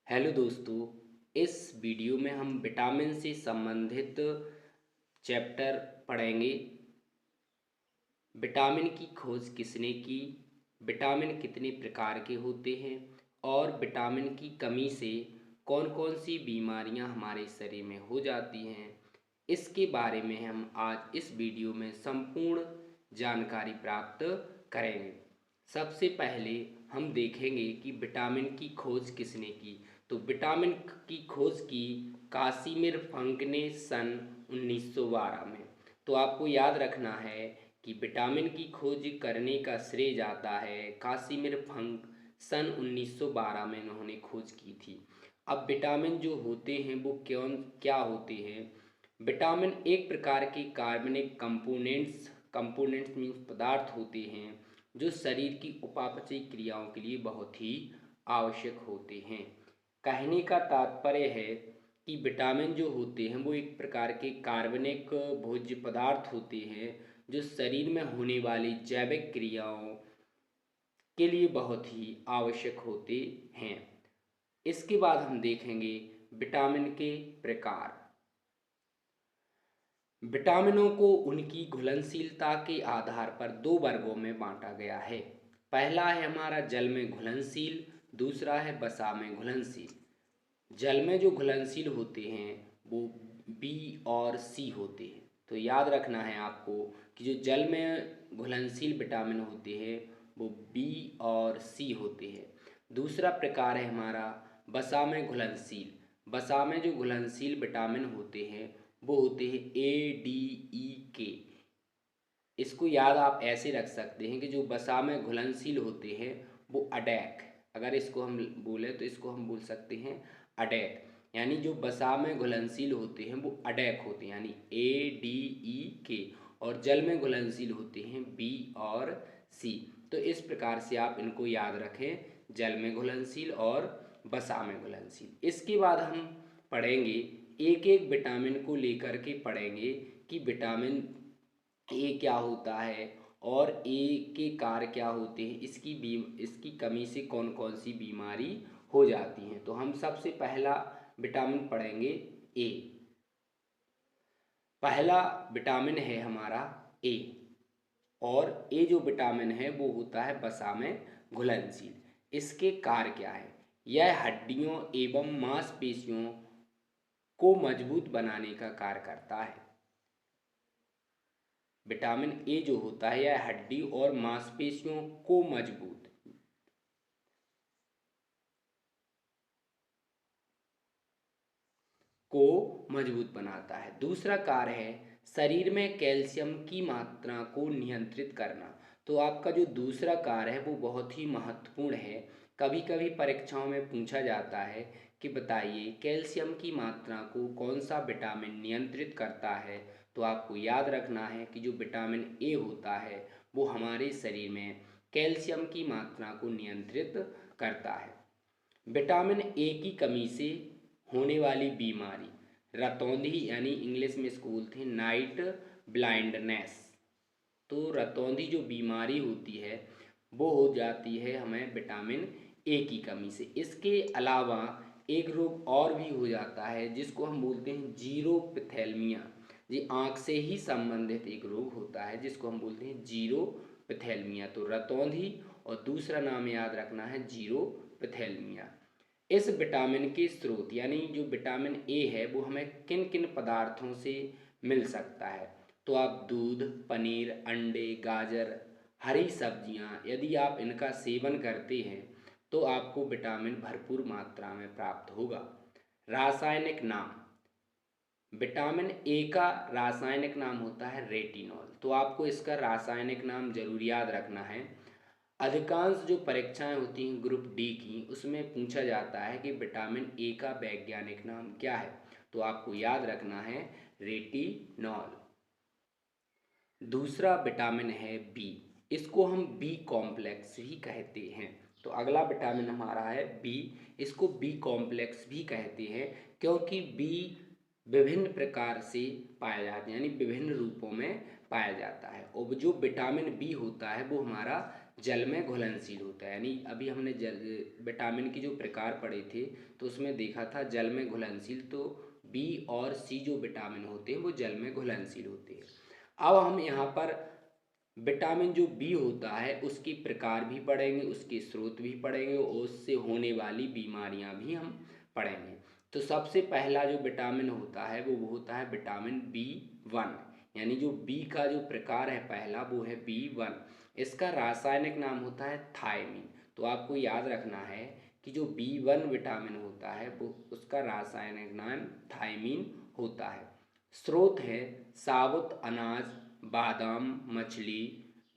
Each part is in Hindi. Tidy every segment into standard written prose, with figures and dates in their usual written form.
हेलो दोस्तों। इस वीडियो में हम विटामिन से संबंधित चैप्टर पढ़ेंगे। विटामिन की खोज किसने की, विटामिन कितने प्रकार के होते हैं और विटामिन की कमी से कौन कौन सी बीमारियां हमारे शरीर में हो जाती हैं, इसके बारे में हम आज इस वीडियो में संपूर्ण जानकारी प्राप्त करेंगे। सबसे पहले हम देखेंगे कि विटामिन की खोज किसने की। तो विटामिन की खोज की कासिमिर फंक ने सन 1912 में। तो आपको याद रखना है कि विटामिन की खोज करने का श्रेय जाता है कासिमिर फंक। सन 1912 में इन्होंने खोज की थी। अब विटामिन जो होते हैं वो क्या होते हैं। विटामिन एक प्रकार के कार्बनिक कंपोनेंट्स मीन्स पदार्थ होते हैं जो शरीर की उपापचयी क्रियाओं के लिए बहुत ही आवश्यक होते हैं। कहने का तात्पर्य है कि विटामिन जो होते हैं वो एक प्रकार के कार्बनिक भोज्य पदार्थ होते हैं जो शरीर में होने वाली जैविक क्रियाओं के लिए बहुत ही आवश्यक होते हैं। इसके बाद हम देखेंगे विटामिन के प्रकार। विटामिनों को उनकी घुलनशीलता के आधार पर दो वर्गों में बांटा गया है। पहला है हमारा जल में घुलनशील, दूसरा है वसा में घुलनशील। जल में जो घुलनशील होते हैं वो बी और सी होते हैं। तो याद रखना है आपको कि जो जल में घुलनशील विटामिन होते हैं वो बी और सी होते हैं। दूसरा प्रकार है हमारा वसा में घुलनशील। वसा में जो घुलनशील विटामिन होते हैं वो होते हैं ए डी ई के। इसको याद आप ऐसे रख सकते हैं कि जो वसा में घुलनशील होते हैं वो अडैक। अगर इसको हम बोले तो इसको हम बोल सकते हैं अडैक। यानी जो वसा में घुलनशील होते हैं वो अडैक होते हैं, यानी ए डी ई के। और जल में घुलनशील होते हैं बी और सी। तो इस प्रकार से आप इनको याद रखें, जल में घुलनशील और वसा में घुलनशील। इसके बाद हम पढ़ेंगे, एक एक विटामिन को लेकर के पढ़ेंगे कि विटामिन ए क्या होता है और ए के कार्य क्या होते हैं, इसकी कमी से कौन कौन सी बीमारी हो जाती हैं। तो हम सबसे पहला विटामिन पढ़ेंगे ए। पहला विटामिन है हमारा ए। और ए जो विटामिन है वो होता है वसा में घुलनशील। इसके कार्य क्या है। यह हड्डियों एवं मांसपेशियों को मजबूत बनाने का कार्य करता है। विटामिन ए जो होता है यह हड्डी और मांसपेशियों को मजबूत बनाता है। दूसरा कार्य है शरीर में कैल्शियम की मात्रा को नियंत्रित करना। तो आपका जो दूसरा कार्य है वो बहुत ही महत्वपूर्ण है। कभी कभी परीक्षाओं में पूछा जाता है कि बताइए कैल्शियम की मात्रा को कौन सा विटामिन नियंत्रित करता है। तो आपको याद रखना है कि जो विटामिन ए होता है वो हमारे शरीर में कैल्शियम की मात्रा को नियंत्रित करता है। विटामिन ए की कमी से होने वाली बीमारी रतौंधी, यानी इंग्लिश में इसको बोलते हैं नाइट ब्लाइंडनेस। तो रतौंधी जो बीमारी होती है वो हो जाती है हमें विटामिन ए की कमी से। इसके अलावा एक रोग और भी हो जाता है जिसको हम बोलते हैं जीरोपिथेल्मिया। ये आँख से ही संबंधित एक रोग होता है जिसको हम बोलते हैं जीरोपिथेल्मिया। तो रतौंधी और दूसरा नाम याद रखना है जीरोपिथेल्मिया। इस विटामिन के स्रोत यानी जो विटामिन ए है वो हमें किन किन पदार्थों से मिल सकता है। तो आप दूध, पनीर, अंडे, गाजर, हरी सब्जियां, यदि आप इनका सेवन करते हैं तो आपको विटामिन भरपूर मात्रा में प्राप्त होगा। रासायनिक नाम। विटामिन ए का रासायनिक नाम होता है रेटिनॉल। तो आपको इसका रासायनिक नाम जरूर याद रखना है। अधिकांश जो परीक्षाएं होती हैं ग्रुप डी की उसमें पूछा जाता है कि विटामिन ए का वैज्ञानिक नाम क्या है। तो आपको याद रखना है रेटिनॉल। दूसरा विटामिन है बी। इसको हम बी कॉम्प्लेक्स भी कहते हैं। तो अगला विटामिन हमारा है बी। इसको बी कॉम्प्लेक्स भी कहते हैं क्योंकि बी विभिन्न प्रकार से पाया जाता है, यानी विभिन्न रूपों में पाया जाता है। और जो विटामिन बी होता है वो हमारा जल में घुलनशील होता है। यानी अभी हमने विटामिन की जो प्रकार पढ़े थे तो उसमें देखा था जल में घुलनशील, तो बी और सी जो विटामिन होते हैं वो जल में घुलनशील होते हैं। अब हम यहाँ पर विटामिन जो बी होता है उसकी प्रकार भी पढ़ेंगे, उसके स्रोत भी पढ़ेंगे और उससे होने वाली बीमारियां भी हम पढ़ेंगे। तो सबसे पहला जो विटामिन होता है वो होता है विटामिन बी 1। यानी जो बी का जो प्रकार है पहला वो है बी 1। इसका रासायनिक नाम होता है थायमीन। तो आपको याद रखना है कि जो बी 1 विटामिन होता है वो उसका रासायनिक नाम थायमीन होता है। स्रोत है साबुत अनाज, बादाम, मछली,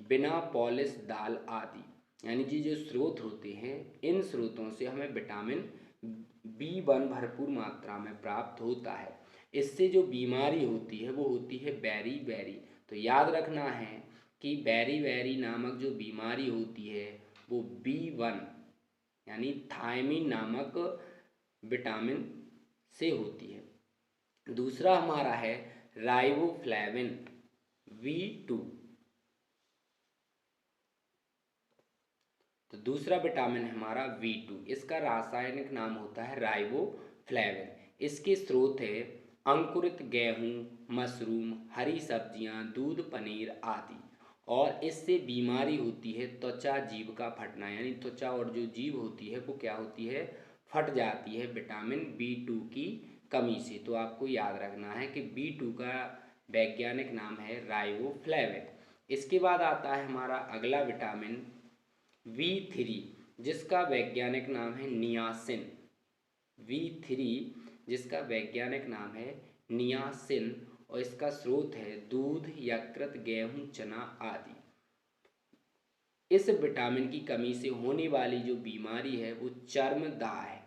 बिना पॉलिश दाल आदि। यानी कि जो स्रोत होते हैं इन स्रोतों से हमें विटामिन बी 1 भरपूर मात्रा में प्राप्त होता है। इससे जो बीमारी होती है वो होती है बैरी बैरी। तो याद रखना है कि बैरी बैरी नामक जो बीमारी होती है वो बी 1 यानी थायमीन नामक विटामिन से होती है। दूसरा हमारा है राइबोफ्लेविन बी 2। तो दूसरा विटामिन है हमारा बी 2। इसका रासायनिक नाम होता है राइबोफ्लेविन। इसके स्रोत है अंकुरित गेहूँ, मशरूम, हरी सब्जियाँ, दूध, पनीर आदि। और इससे बीमारी होती है त्वचा जीभ का फटना। यानी त्वचा और जो जीभ होती है वो क्या होती है, फट जाती है विटामिन बी 2 की कमी से। तो आपको याद रखना है कि बी 2 का वैज्ञानिक नाम है राइबोफ्लेविन। इसके बाद आता है हमारा अगला विटामिन बी 3 जिसका वैज्ञानिक नाम है नियासिन। बी 3 जिसका वैज्ञानिक नाम है नियासिन और इसका स्रोत है दूध, यकृत, गेहूँ, चना आदि। इस विटामिन की कमी से होने वाली जो बीमारी है वो चर्मदाह है,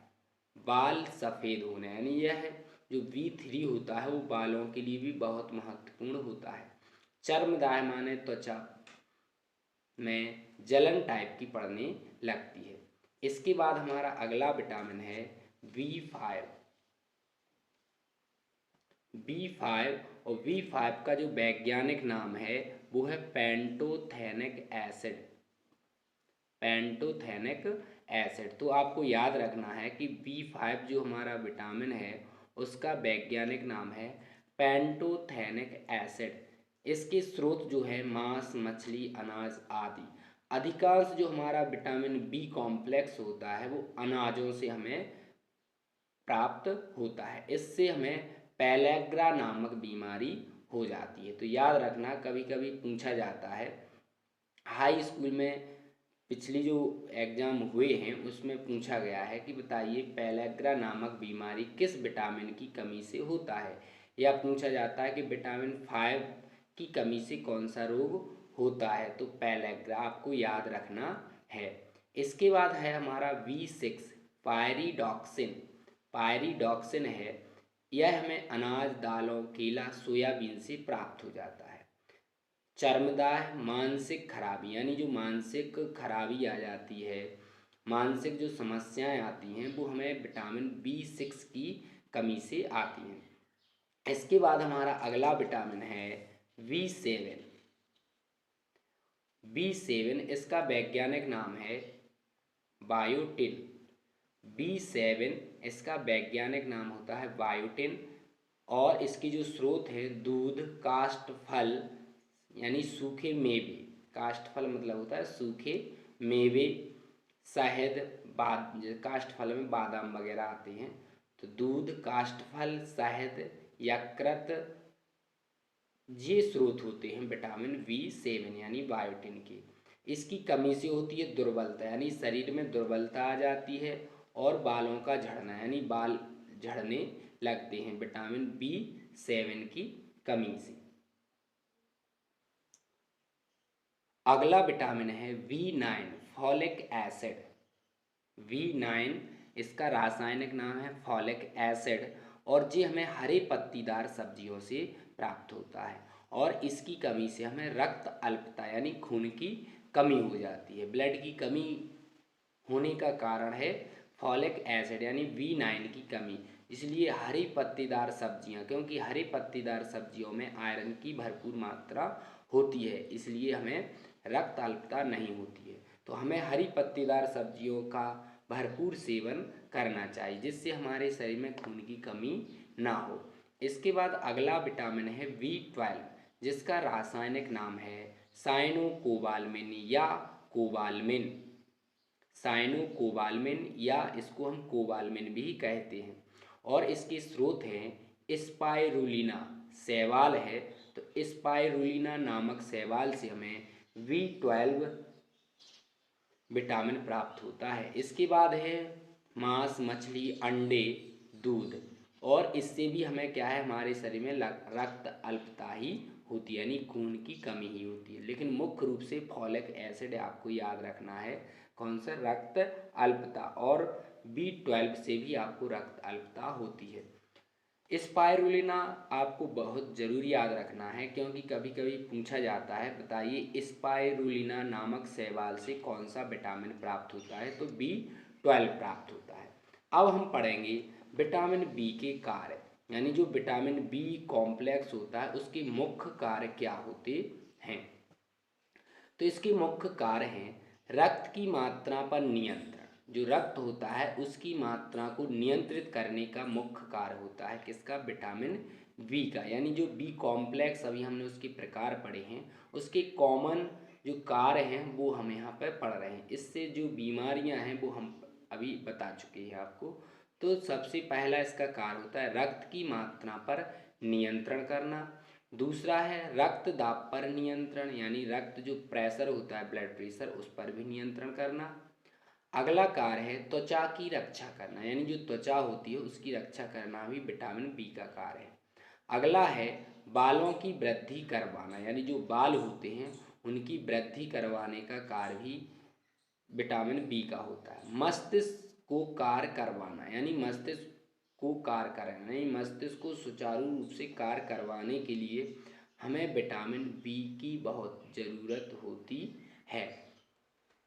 बाल सफ़ेद होना। यानी यह जो बी 3 होता है वो बालों के लिए भी बहुत महत्वपूर्ण होता है। चर्मदाह माने त्वचा में जलन टाइप की पड़ने लगती है। इसके बाद हमारा अगला विटामिन है बी 5। बी 5 और बी 5 का जो वैज्ञानिक नाम है वो है पेंटोथेनिक एसिड। Pantothenic acid. तो आपको याद रखना है कि बी 5 जो हमारा विटामिन है उसका वैज्ञानिक नाम है पेंटोथेनिक एसिड। इसके स्रोत जो है मांस, मछली, अनाज आदि। अधिकांश जो हमारा विटामिन बी कॉम्प्लेक्स होता है वो अनाजों से हमें प्राप्त होता है। इससे हमें पेलेग्रा नामक बीमारी हो जाती है। तो याद रखना, कभी कभी पूछा जाता है हाई स्कूल में, पिछली जो एग्ज़ाम हुए हैं उसमें पूछा गया है कि बताइए पेलेग्रा नामक बीमारी किस विटामिन की कमी से होता है। या पूछा जाता है कि विटामिन 5 की कमी से कौन सा रोग होता है, तो पेलेग्रा आपको याद रखना है। इसके बाद है हमारा बी 6 पायरिडॉक्सिन। पायरिडॉक्सिन है, यह हमें अनाज, दालों, केला, सोयाबीन से प्राप्त हो जाता है। चर्मदाह, मानसिक खराबी, यानी जो मानसिक खराबी आ जाती है, मानसिक जो समस्याएं आती हैं वो हमें विटामिन बी 6 की कमी से आती हैं। इसके बाद हमारा अगला विटामिन है बी 7। बी 7 इसका वैज्ञानिक नाम है बायोटिन। बी 7 इसका वैज्ञानिक नाम होता है बायोटिन और इसकी जो स्रोत है दूध, काष्ठ फल यानी सूखे मेवे। काष्ठ फल मतलब होता है सूखे मेवे, शहद, काष्ठ फल में बादाम वगैरह आते हैं। तो दूध, काष्ठ फल, शहद, यकृत, ये स्रोत होते हैं विटामिन बी 7 यानी बायोटिन के। इसकी कमी से होती है दुर्बलता, यानी शरीर में दुर्बलता आ जाती है और बालों का झड़ना, यानी बाल झड़ने लगते हैं विटामिन बी 7 की कमी से। अगला विटामिन है बी 9 फॉलिक एसिड। बी 9 इसका रासायनिक नाम है फॉलिक एसिड और ये हमें हरे पत्तीदार सब्जियों से प्राप्त होता है। और इसकी कमी से हमें रक्त अल्पता यानी खून की कमी हो जाती है। ब्लड की कमी होने का कारण है फॉलिक एसिड यानी बी 9 की कमी। इसलिए हरी पत्तीदार सब्जियां, क्योंकि हरी पत्तीदार सब्जियों में आयरन की भरपूर मात्रा होती है, इसलिए हमें रक्त अल्पता नहीं होती है। तो हमें हरी पत्तेदार सब्जियों का भरपूर सेवन करना चाहिए, जिससे हमारे शरीर में खून की कमी ना हो। इसके बाद अगला विटामिन है B12, जिसका रासायनिक नाम है साइनोकोबालमिन या कोबालमिन। साइनोकोबालमिन या इसको हम कोबालमिन भी कहते हैं, और इसके स्रोत हैं स्पाइरुलिना, शैवाल है। तो स्पाइरुलिना नामक शैवाल से हमें B12 विटामिन प्राप्त होता है। इसके बाद है मांस, मछली, अंडे, दूध, और इससे भी हमें क्या है, हमारे शरीर में रक्त अल्पता ही होती है, यानी खून की कमी ही होती है। लेकिन मुख्य रूप से फॉलिक एसिड आपको याद रखना है, कौन सा, रक्त अल्पता, और B12 से भी आपको रक्त अल्पता होती है। स्पाइरुलिना आपको बहुत ज़रूरी याद रखना है, क्योंकि कभी कभी पूछा जाता है, बताइए स्पाइरुलिना नामक शैवाल से कौन सा विटामिन प्राप्त होता है, तो B12 प्राप्त होता है। अब हम पढ़ेंगे विटामिन बी के कार्य, यानी जो विटामिन बी कॉम्प्लेक्स होता है उसके मुख्य कार्य क्या होते हैं। तो इसके मुख्य कार्य हैं रक्त की मात्रा पर नियंत्रण, जो रक्त होता है उसकी मात्रा को नियंत्रित करने का मुख्य कार्य होता है किसका, विटामिन बी का। यानी जो बी कॉम्प्लेक्स अभी हमने उसके प्रकार पढ़े हैं, उसके कॉमन जो कार्य हैं वो हम यहाँ पर पढ़ रहे हैं। इससे जो बीमारियाँ हैं वो हम अभी बता चुके हैं आपको। तो सबसे पहला इसका कार्य होता है रक्त की मात्रा पर नियंत्रण करना। दूसरा है रक्त दाब पर नियंत्रण, यानी रक्त जो प्रेशर होता है, ब्लड प्रेशर, उस पर भी नियंत्रण करना। अगला कार्य है त्वचा की रक्षा करना, यानी जो त्वचा होती है उसकी रक्षा करना भी विटामिन बी का कार्य है। अगला है बालों की वृद्धि करवाना, यानी जो बाल होते हैं उनकी वृद्धि करवाने का कार्य भी विटामिन बी का होता है। मस्तिष्क को कार्य करवाना, यानी मस्तिष्क को कार्य कराना, यानी मस्तिष्क को सुचारू रूप से कार्य करवाने के लिए हमें विटामिन बी की बहुत ज़रूरत होती है।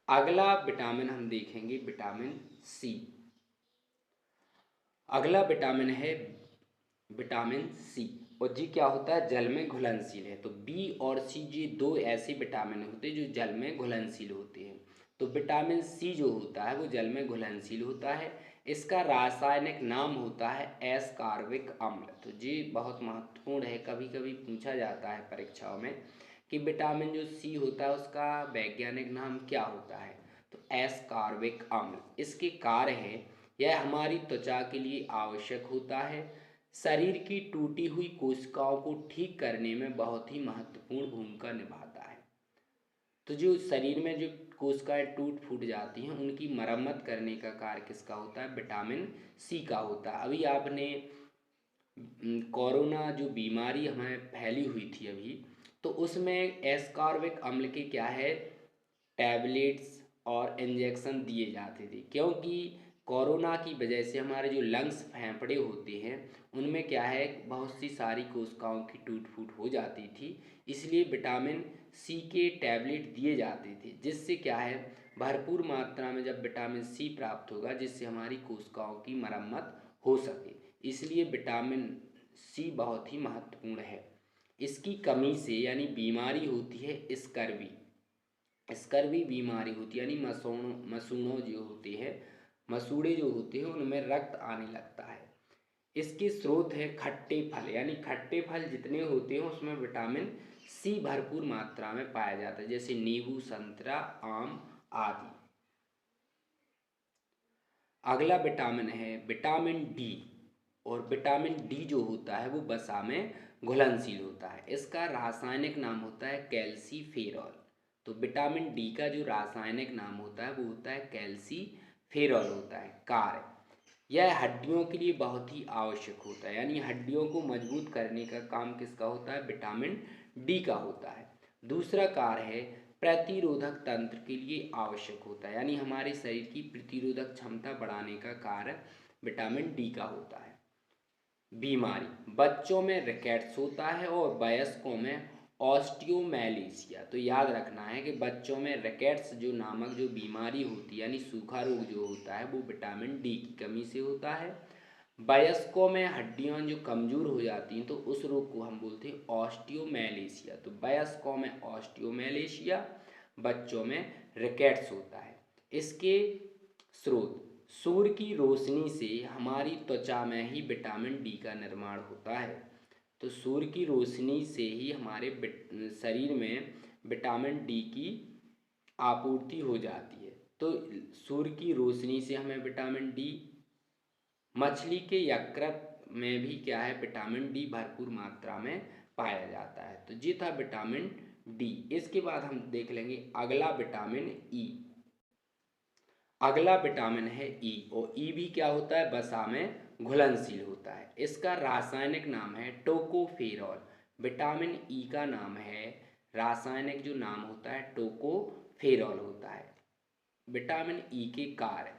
अगला विटामिन हम देखेंगे विटामिन सी। अगला विटामिन है विटामिन सी, और जी क्या होता है, जल में घुलनशील है। तो बी और सी ये दो ऐसे विटामिन होते हैं जो जल में घुलनशील होते हैं। तो विटामिन सी जो होता है वो जल में घुलनशील होता है। इसका रासायनिक नाम होता है एस्कॉर्बिक अम्ल। तो ये बहुत महत्वपूर्ण है, कभी कभी पूछा जाता है परीक्षाओं में कि विटामिन जो सी होता है उसका वैज्ञानिक नाम क्या होता है, तो एस्कॉर्बिक अम्ल। इसके कार्य है यह हमारी त्वचा के लिए आवश्यक होता है। शरीर की टूटी हुई कोशिकाओं को ठीक करने में बहुत ही महत्वपूर्ण भूमिका निभाता है। तो जो शरीर में जो कोशिकाएं टूट फूट जाती हैं उनकी मरम्मत करने का कार्य किसका होता है, विटामिन सी का होता है। अभी आपने कोरोना जो बीमारी हमें फैली हुई थी अभी, तो उसमें एस्कॉर्बिक अम्ल के क्या है, टैबलेट्स और इंजेक्शन दिए जाते थे, क्योंकि कोरोना की वजह से हमारे जो लंग्स, फेफड़े होते हैं उनमें क्या है, बहुत सी सारी कोशिकाओं की टूट फूट हो जाती थी। इसलिए विटामिन सी के टैबलेट दिए जाते थे, जिससे क्या है, भरपूर मात्रा में जब विटामिन सी प्राप्त होगा जिससे हमारी कोशिकाओं की मरम्मत हो सके। इसलिए विटामिन सी बहुत ही महत्वपूर्ण है। इसकी कमी से यानी बीमारी होती है स्कर्वी। स्कर्वी बीमारी होती है, यानी मसूड़ों जो होते हैं, मसूड़े जो होते हैं उनमें रक्त आने लगता है। इसके स्रोत है खट्टे फल, यानी खट्टे फल जितने होते हैं उसमें विटामिन सी भरपूर मात्रा में पाया जाता है, जैसे नींबू, संतरा, आम आदि। अगला विटामिन है विटामिन डी, और विटामिन डी जो होता है वो वसा में घुलनशील होता है। इसका रासायनिक नाम होता है कैल्सीफेरॉल। तो विटामिन डी का जो रासायनिक नाम होता है वो होता है कैल्सीफेरॉल होता है। कार्य, यह हड्डियों के लिए बहुत ही आवश्यक होता है, यानी हड्डियों को मजबूत करने का काम किसका होता है, विटामिन डी का होता है। दूसरा कार्य है प्रतिरोधक तंत्र के लिए आवश्यक होता है, यानी हमारे शरीर की प्रतिरोधक क्षमता बढ़ाने का कार्य विटामिन डी का होता है। बीमारी, बच्चों में रिकेट्स होता है और वयस्कों में ऑस्टियोमेलेशिया। तो याद रखना है कि बच्चों में रिकेट्स जो नामक जो बीमारी होती है, यानी सूखा रोग जो होता है वो विटामिन डी की कमी से होता है। वयस्कों में हड्डियां जो कमज़ोर हो जाती हैं तो उस रोग को हम बोलते हैं ऑस्टियोमेलेशिया। तो वयस्कों में ऑस्टियोमेलेशिया, बच्चों में रिकेट्स होता है। इसके स्रोत, सूर्य की रोशनी से हमारी त्वचा में ही विटामिन डी का निर्माण होता है। तो सूर्य की रोशनी से ही हमारे शरीर में विटामिन डी की आपूर्ति हो जाती है। तो सूर्य की रोशनी से हमें विटामिन डी, मछली के यकृत में भी क्या है, विटामिन डी भरपूर मात्रा में पाया जाता है। तो ये था विटामिन डी। इसके बाद हम देख लेंगे अगला विटामिन ई। अगला विटामिन है ई, और ई भी क्या होता है, वसा में घुलनशील होता है। इसका रासायनिक नाम है टोकोफेरॉल। विटामिन ई का नाम है, रासायनिक जो नाम होता है टोकोफेरॉल होता है। विटामिन ई के कार्य,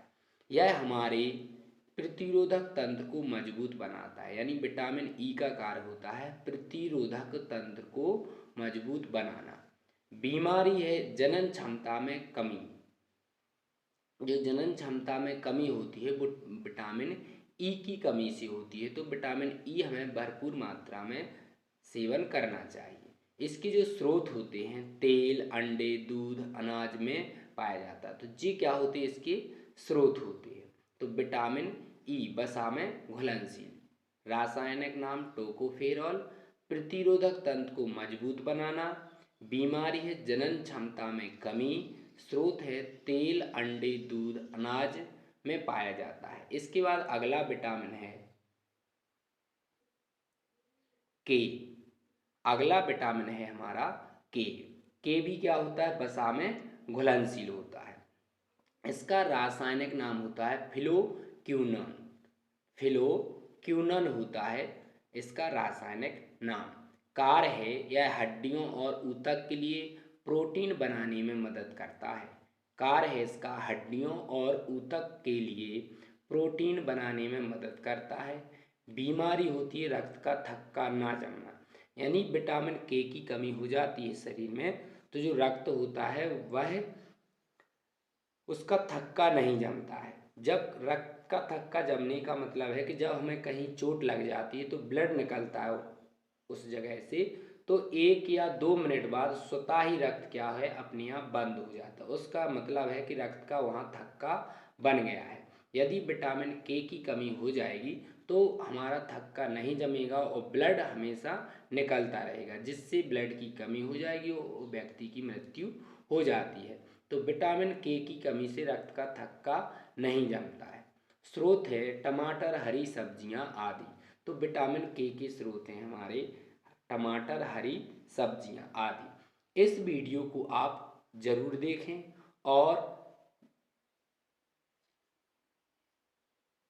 यह हमारे प्रतिरोधक तंत्र को मजबूत बनाता है। यानी विटामिन ई का कार्य होता है प्रतिरोधक तंत्र को मजबूत बनाना। बीमारी है जनन क्षमता में कमी, जो जनन क्षमता में कमी होती है वो विटामिन ई की कमी से होती है। तो विटामिन ई हमें भरपूर मात्रा में सेवन करना चाहिए। इसके जो स्रोत होते हैं, तेल, अंडे, दूध, अनाज में पाया जाता है। तो ये क्या होते हैं, इसके स्रोत होते हैं। तो विटामिन ई वसा में घुलनशील, रासायनिक नाम टोकोफेरॉल, प्रतिरोधक तंत्र को मजबूत बनाना, बीमारी है जनन क्षमता में कमी, स्रोत है तेल, अंडे, दूध, अनाज में पाया जाता है। इसके बाद अगला विटामिन है के। अगला विटामिन है हमारा के। के भी क्या होता है, वसा में घुलनशील होता है। इसका रासायनिक नाम होता है फिलोक्यूनन। फिलोक्यूनन होता है इसका रासायनिक नाम। कार्य है, यह हड्डियों और ऊतक के लिए प्रोटीन बनाने में मदद करता है। कार्य है इसका हड्डियों और ऊतक के लिए प्रोटीन बनाने में मदद करता है। बीमारी होती है रक्त का थक्का ना जमना, यानी विटामिन के की कमी हो जाती है शरीर में, तो जो रक्त होता है वह उसका थक्का नहीं जमता है। जब रक्त का थक्का जमने का मतलब है कि जब हमें कहीं चोट लग जाती है तो ब्लड निकलता है उस जगह से, तो 1 या 2 मिनट बाद स्वतः ही रक्त क्या है, अपने आप बंद हो जाता है। उसका मतलब है कि रक्त का वहाँ थक्का बन गया है। यदि विटामिन के की कमी हो जाएगी तो हमारा थक्का नहीं जमेगा और ब्लड हमेशा निकलता रहेगा, जिससे ब्लड की कमी हो जाएगी और व्यक्ति की मृत्यु हो जाती है। तो विटामिन के की कमी से रक्त का थक्का नहीं जमता है। स्रोत है टमाटर, हरी सब्जियां आदि। तो विटामिन के स्रोत हैं हमारे टमाटर, हरी सब्जियां आदि। इस वीडियो को आप जरूर देखें और